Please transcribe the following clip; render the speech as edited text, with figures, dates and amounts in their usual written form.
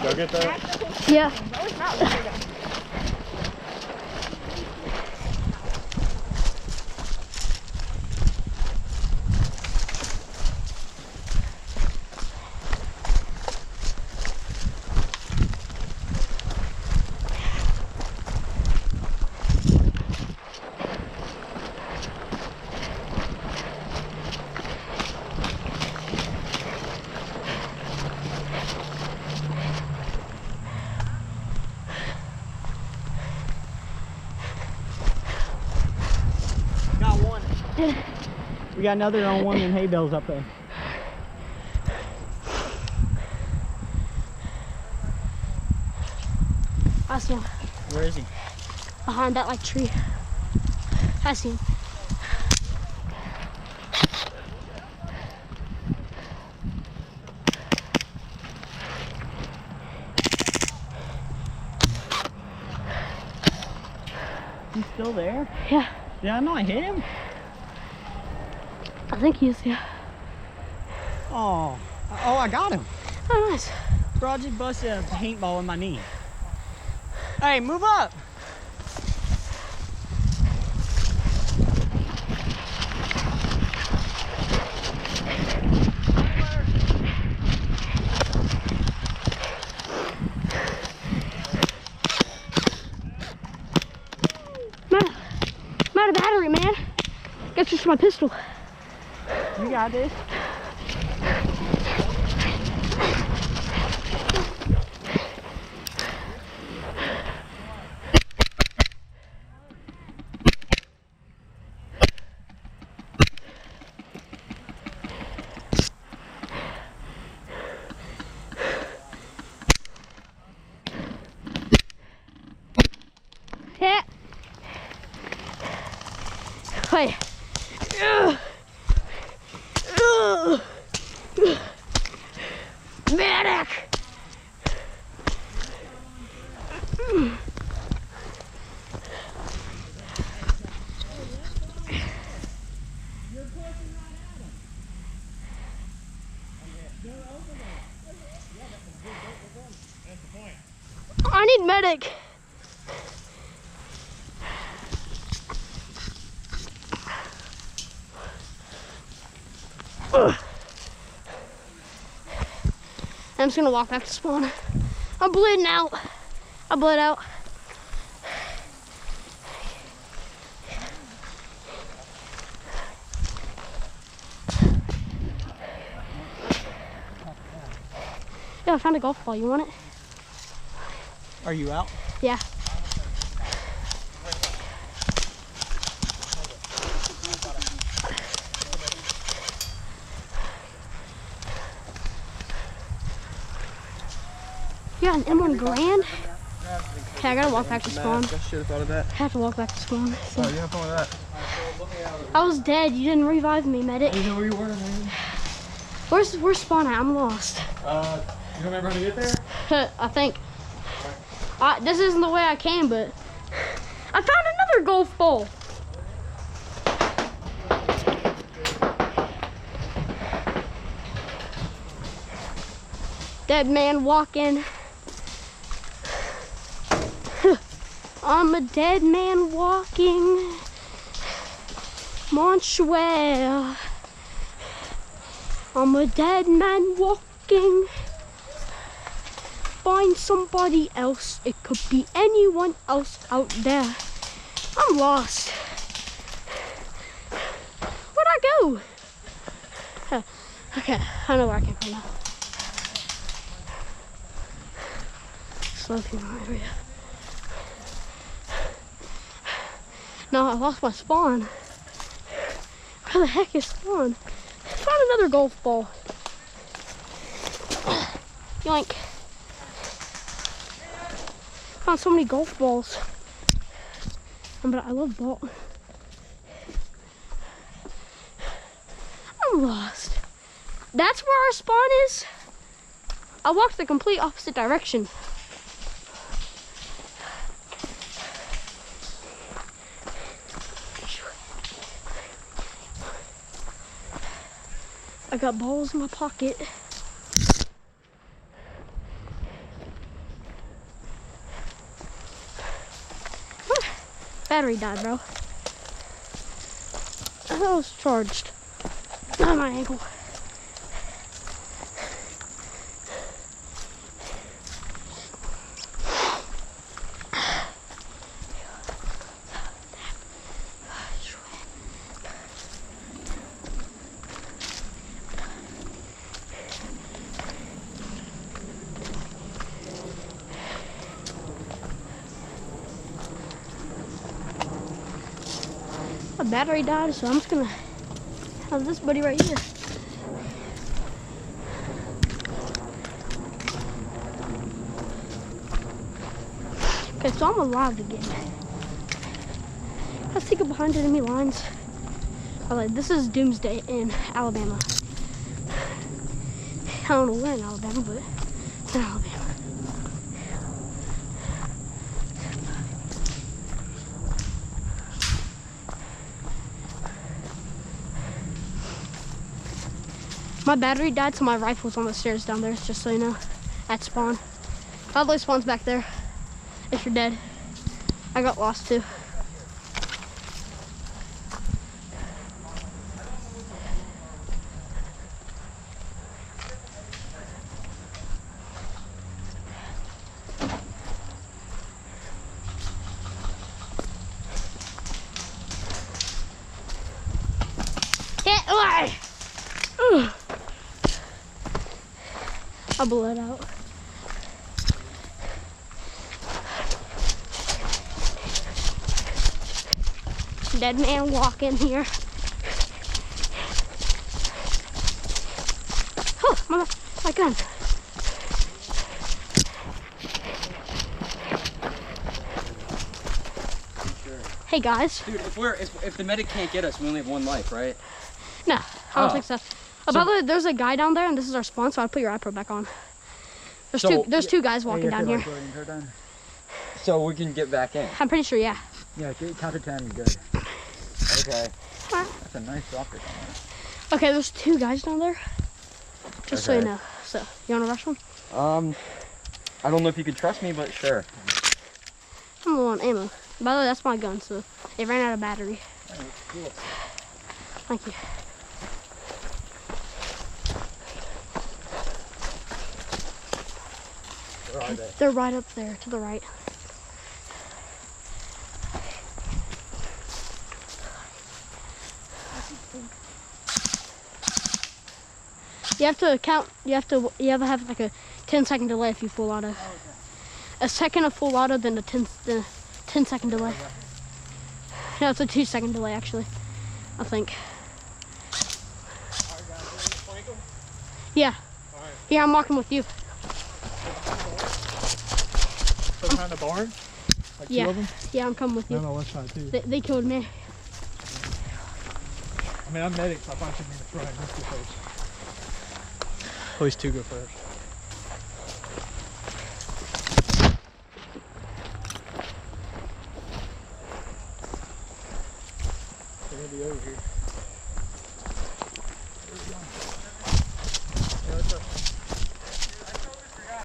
Y'all get that? Yeah. We got another on one in hay bales up there. I see him. Where is he? Behind that like tree. I see him. He's still there? Yeah. Yeah, I know I hit him. I think he is, yeah. Oh, I got him. Oh, nice. Bro, I just busted a paintball in my knee. Hey, move up. I'm out of battery, man. Guess just my pistol. You got this. Yeah. Wait. Medic! I need medic. I'm just gonna walk back to spawn. I'm bleeding out. I bled out. Yeah, I found a golf ball. You want it? Are you out? Yeah. Yeah, an M1 Grand? Okay, I gotta walk back to spawn. I should have thought of that. I have to walk back to spawn. So. Oh, you have fun with that. I was dead. You didn't revive me, medic. You know where you were, man. Where's spawn at? I'm lost. You don't remember how to get there? I think. This isn't the way I came, but I found another golf ball. Dead man walking. I'm a dead man walking. Monchwell. I'm a dead man walking. Find somebody else. It could be anyone else out there. I'm lost. Where'd I go? Huh. Okay, I know where I came from now. Slow funeral area. No, I lost my spawn. Where the heck is spawn? Found another golf ball. Yoink. Found so many golf balls. But I love ball. I'm lost. That's where our spawn is? I walked the complete opposite direction. I got balls in my pocket. Battery died, bro. I thought it was charged. On my ankle. My battery died, so I'm just gonna have this buddy right here. Okay, so I'm alive again. Let's take it behind enemy lines. Alright, this is doomsday in Alabama. I don't know where in Alabama, but it's in Alabama. My battery died, so my rifle's on the stairs down there, just so you know, at spawn. Probably spawns back there if you're dead. I got lost too. Get away! I'll blow it out. Dead man walking here. Oh, my gun. Hey guys. Dude, if the medic can't get us, we only have one life, right? No, I don't think so. By the way, there's a guy down there, and this is our spawn, so I'll put your iPro back on. There's two guys walking down here. So we can get back in. I'm pretty sure, yeah. Yeah, count to 10 is good. Okay. That's a nice rocket. Okay, there's two guys down there. Just so you know. So, you wanna rush one? I don't know if you can trust me, but sure. I'm low on ammo. By the way, that's my gun, so it ran out of battery. Oh, cool. Thank you. Where are they? They're right up there to the right. You have to count. You have to have like a 10-second delay if you full auto. Oh, okay. A second of full auto, then the 10-second delay. No, it's a 2-second delay actually. I think. Alright, guys, ready to flank them? Yeah. Alright. Here, I'm walking with you. So behind the barn? Like Yeah. two of them? Yeah, I'm coming with you. No, left side too. They killed me. I mean, I'm medic, so I probably shouldn't be in the front. Let's go first. Please two go first. They're gonna be over here.